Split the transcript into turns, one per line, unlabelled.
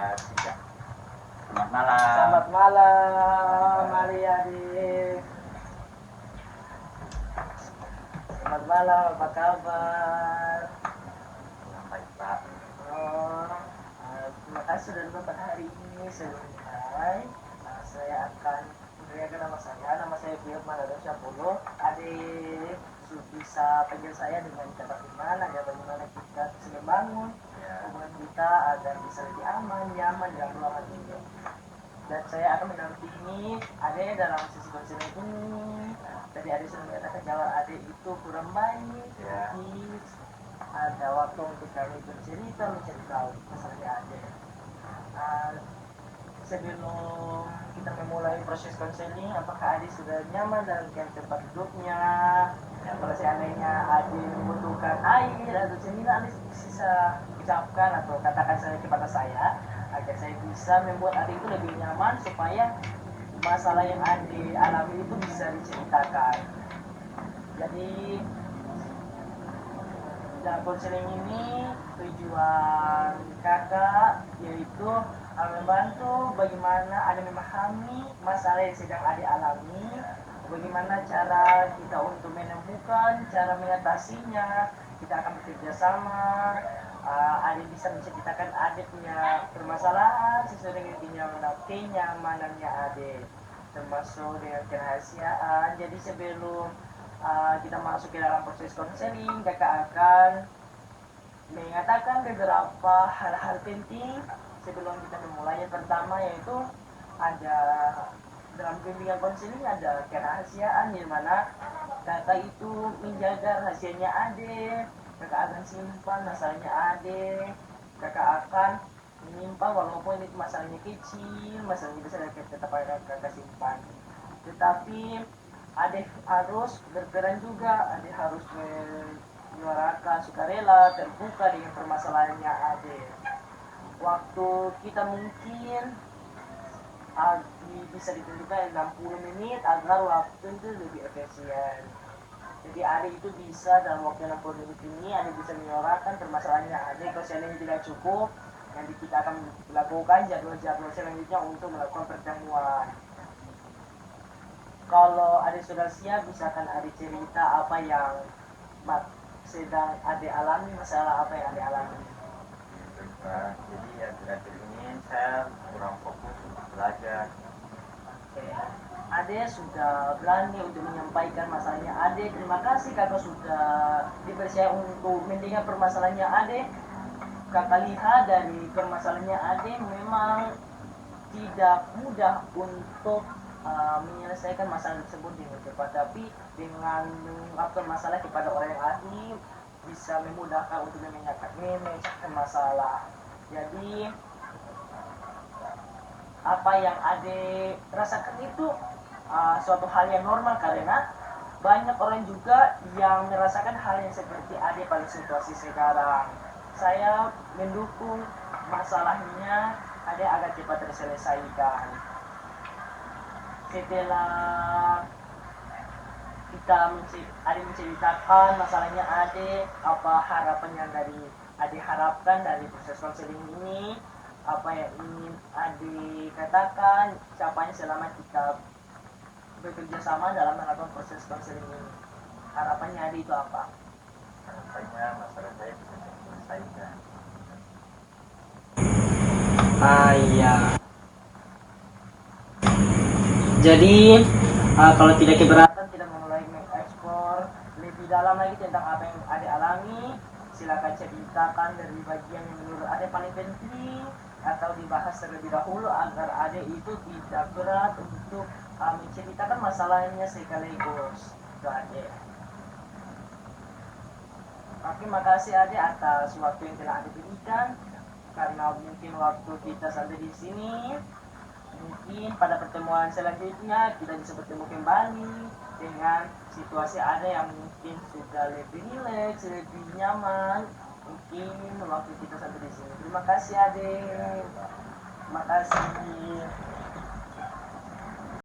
Tiga. Selamat malam.
Selamat malam, mari adik. Selamat malam, apa kabar?
Kurang baik, Pak.
Terima kasih sudah datang pada hari ini. Sebelumnya, saya akan memberikan nama saya Firman Syapulu. Adik bisa panggil saya dengan kata Firman, agar bagaimana kita bisa membangun hubungan kita agar bisa lebih aman, nyaman, dan lama juga. Dan saya akan mendampingi adik dalam sesi konseling ini. Tadi adik sudah mengatakan bahwa adik itu kurang baik, jadi ada waktu untuk kami bercerita, mencari tahu masalahnya adik. Sebelum kita memulai proses konseling, apakah adik sudah nyaman dalam tempat duduknya? Kalau seandainya adik membutuhkan air atau cemilan, adik bisa ucapkan atau katakan saya kepada saya agar saya bisa membuat adik itu lebih nyaman supaya masalah yang adik alami itu bisa diceritakan. Jadi dalam konseling ini tujuan kakak yaitu membantu bagaimana adik memahami masalah yang sedang adik alami, bagaimana cara kita untuk menemukan cara mengatasinya. Kita akan bekerja sama. Adik bisa menceritakan adiknya permasalahan sesuai dengan kenyamanannya adik, termasuk dengan kerahasiaan. Jadi sebelum kita masuk ke dalam proses konseling, kakak akan mengatakan beberapa hal-hal penting sebelum kita memulai. Yang pertama yaitu ada dalam bimbingan konseling ada kerahasiaan, di mana kakak itu menjaga rahasianya adik. Kakak akan simpan masalahnya adik, kakak akan menyimpan walaupun itu masalahnya kecil, masalahnya besar, tetap kakak simpan. Tetapi adik harus berperan juga, adik harus menyuarakan sukarela, terbuka dengan permasalahannya adik. Waktu kita mungkin bisa ditentukan 60 menit agar waktu itu lebih efisien. Jadi adik itu bisa dalam waktu 60 menit ini adik bisa menyuarakan permasalahannya adik. Kalau seandainya tidak cukup, nanti kita akan melakukan jadwal-jadwal selanjutnya untuk melakukan pertemuan. Kalau adik sudah siap, misalkan adik cerita apa yang sedang adik alami, masalah apa yang adik alami.
Jadi akhir-akhir ini saya kurang fokus untuk belajar.
Ade sudah berani untuk menyampaikan masalahnya Ade. Terima kasih kakak sudah dipercaya untuk mendengar permasalahannya Ade. Kakak lihat dari permasalahannya Ade memang tidak mudah untuk menyelesaikan masalah tersebut dengan cepat, tapi dengan mengungkapkan masalah kepada orang yang ahli bisa memudahkan untuk memecahkan masalah. Jadi apa yang Ade rasakan itu suatu hal yang normal, karena banyak orang juga yang merasakan hal yang seperti Ade pada situasi sekarang. Saya mendukung masalahnya Ade agar cepat terselesaikan. Setelah Ade menceritakan masalahnya Ade, apa harapan yang Ade harapkan dari proses konseling ini, apa yang ingin Ade katakan, ucapannya selama kita bekerja sama dalam melakukan proses konseling ini. Harapannya Ade itu apa?
Harapannya masalah saya bisa diselesaikan.
Iya. Jadi kalau tidak keberatan, tidak memulai mengekspor lebih dalam lagi tentang apa yang Ade alami, silakan ceritakan dari bagian yang menurut Ade paling penting atau dibahas terlebih dahulu agar Ade itu tidak berat untuk menceritakan masalahnya sekaligus. Itu Ade. Terima kasih Ade atas waktu yang telah Ade berikan. Karena mungkin waktu kita sampai di sini, mungkin pada pertemuan selanjutnya kita bisa bertemu kembali dengan situasi Ade yang mungkin sudah lebih rileks, lebih nyaman. Mungkin waktu kita sampai di sini. Terima kasih Ade. Terima kasih.